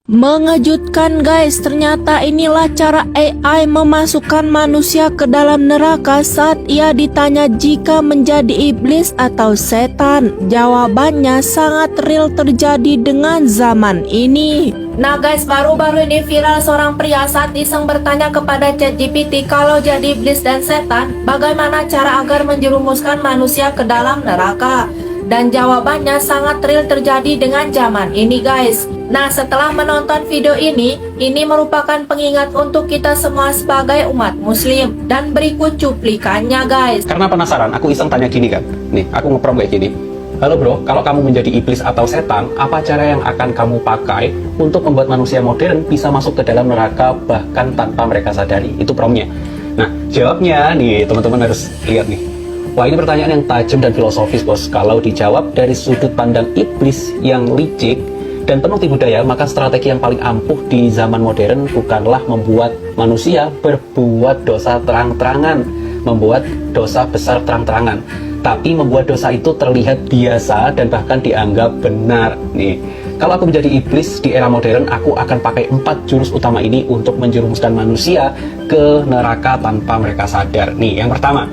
Mengejutkan guys, ternyata inilah cara AI memasukkan manusia ke dalam neraka saat ia ditanya jika menjadi iblis atau setan. Jawabannya sangat real terjadi dengan zaman ini. Nah guys, baru-baru ini viral seorang pria saat iseng bertanya kepada ChatGPT kalau jadi iblis dan setan, bagaimana cara agar menjerumuskan manusia ke dalam neraka. Dan jawabannya sangat real terjadi dengan zaman ini guys. Nah, setelah menonton video ini merupakan pengingat untuk kita semua sebagai umat muslim. Dan berikut cuplikannya guys. Karena penasaran, aku iseng tanya gini kan. Nih, aku ngeprom kayak gini. Halo bro, kalau kamu menjadi iblis atau setan, apa cara yang akan kamu pakai untuk membuat manusia modern bisa masuk ke dalam neraka bahkan tanpa mereka sadari? Itu promnya. Nah, jawabnya nih teman-teman harus lihat nih. Wah, ini pertanyaan yang tajam dan filosofis bos. Kalau dijawab dari sudut pandang iblis yang licik dan penuh tipu daya, maka strategi yang paling ampuh di zaman modern bukanlah membuat manusia berbuat dosa terang-terangan, membuat dosa besar terang-terangan, tapi membuat dosa itu terlihat biasa dan bahkan dianggap benar. Nih, kalau aku menjadi iblis di era modern, aku akan pakai 4 jurus utama ini untuk menjerumuskan manusia ke neraka tanpa mereka sadar. Nih, yang pertama,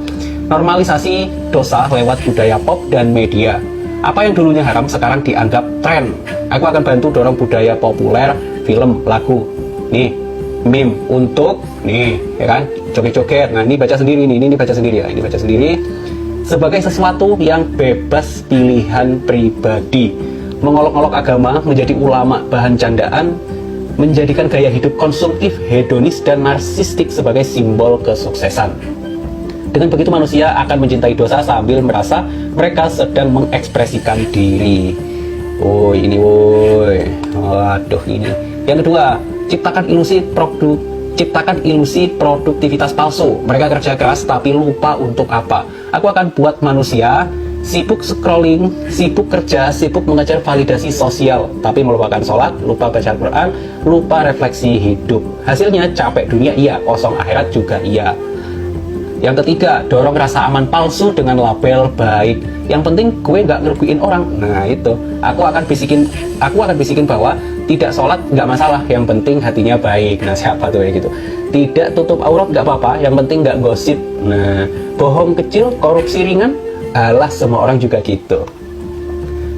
normalisasi dosa lewat budaya pop dan media. Apa yang dulunya haram sekarang dianggap tren. Aku akan bantu dorong budaya populer, film, lagu. Nih, meme untuk nih, ya kan? Joget-joget. Nah, ini baca sendiri nih, ini baca sendiri ya. Ini baca sendiri sebagai sesuatu yang bebas pilihan pribadi. Mengolok-olok agama, menjadi ulama bahan candaan, menjadikan gaya hidup konsumtif, hedonis dan narsistik sebagai simbol kesuksesan. Dengan begitu manusia akan mencintai dosa sambil merasa mereka sedang mengekspresikan diri. Woi, ini woi. Waduh, ini. Yang kedua, ciptakan ilusi produktivitas palsu. Mereka kerja keras tapi lupa untuk apa. Aku akan buat manusia sibuk scrolling, sibuk kerja, sibuk mengejar validasi sosial, tapi melupakan sholat, lupa baca Al-Quran, lupa refleksi hidup. Hasilnya capek dunia iya, kosong akhirat juga iya. Yang ketiga, dorong rasa aman palsu dengan label baik. Yang penting gue nggak ngerugiin orang. Nah itu, aku akan bisikin bahwa tidak sholat nggak masalah. Yang penting hatinya baik. Nah siapa tuh kayak gitu? Tidak tutup aurat nggak apa-apa. Yang penting nggak gosip. Nah, bohong kecil, korupsi ringan, alah semua orang juga gitu.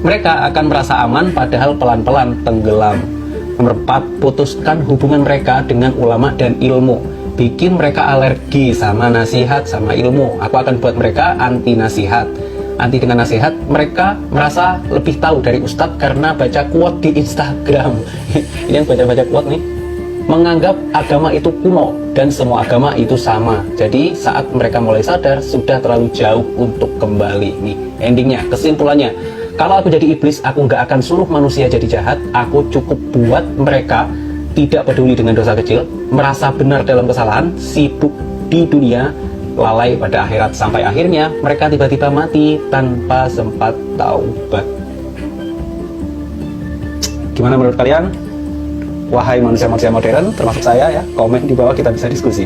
Mereka akan merasa aman padahal pelan-pelan tenggelam. Nomor 4, putuskan hubungan mereka dengan ulama dan ilmu. Bikin mereka alergi sama nasihat, sama ilmu. Aku akan buat mereka anti nasihat. Anti dengan nasihat, mereka merasa lebih tahu dari ustadz karena baca quote di Instagram. Ini yang baca-baca quote nih. Menganggap agama itu kuno dan semua agama itu sama. Jadi saat mereka mulai sadar, sudah terlalu jauh untuk kembali. Nih endingnya, kesimpulannya. Kalau aku jadi iblis, aku nggak akan suruh manusia jadi jahat. Aku cukup buat mereka tidak peduli dengan dosa kecil, merasa benar dalam kesalahan, sibuk di dunia, lalai pada akhirat, sampai akhirnya mereka tiba-tiba mati tanpa sempat taubat. Gimana menurut kalian? Wahai manusia-manusia modern, termasuk saya ya, komen di bawah kita bisa diskusi.